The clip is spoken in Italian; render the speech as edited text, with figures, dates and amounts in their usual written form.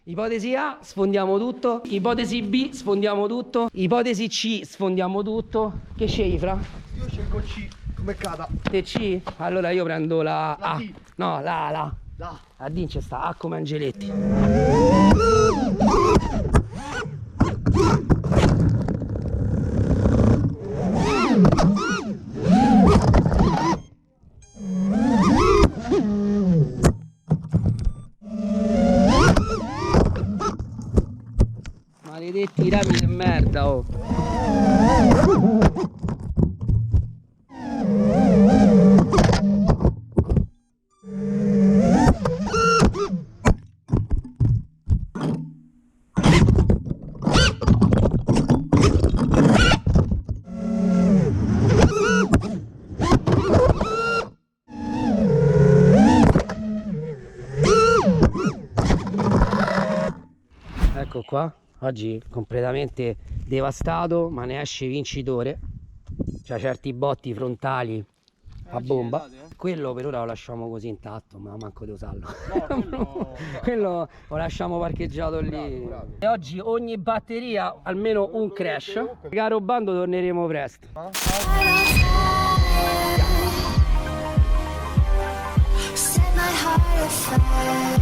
Ipotesi A, sfondiamo tutto. Ipotesi B, sfondiamo tutto. Ipotesi C, sfondiamo tutto. Che scegli, Fra? Io scelgo C, come cada. Te C? Allora io prendo la A. D. No, la. La. A D c'è sta A come Angeletti. Maledetti rami di merda, oh. Ecco qua, oggi completamente devastato, ma ne esce vincitore. C'ha certi botti frontali a bomba. Quello per ora lo lasciamo così intatto, ma manco di usarlo. No, Quello lo lasciamo parcheggiato lì. bravo. E oggi ogni batteria almeno un crash. Caro bando, torneremo presto. Set my heart afire.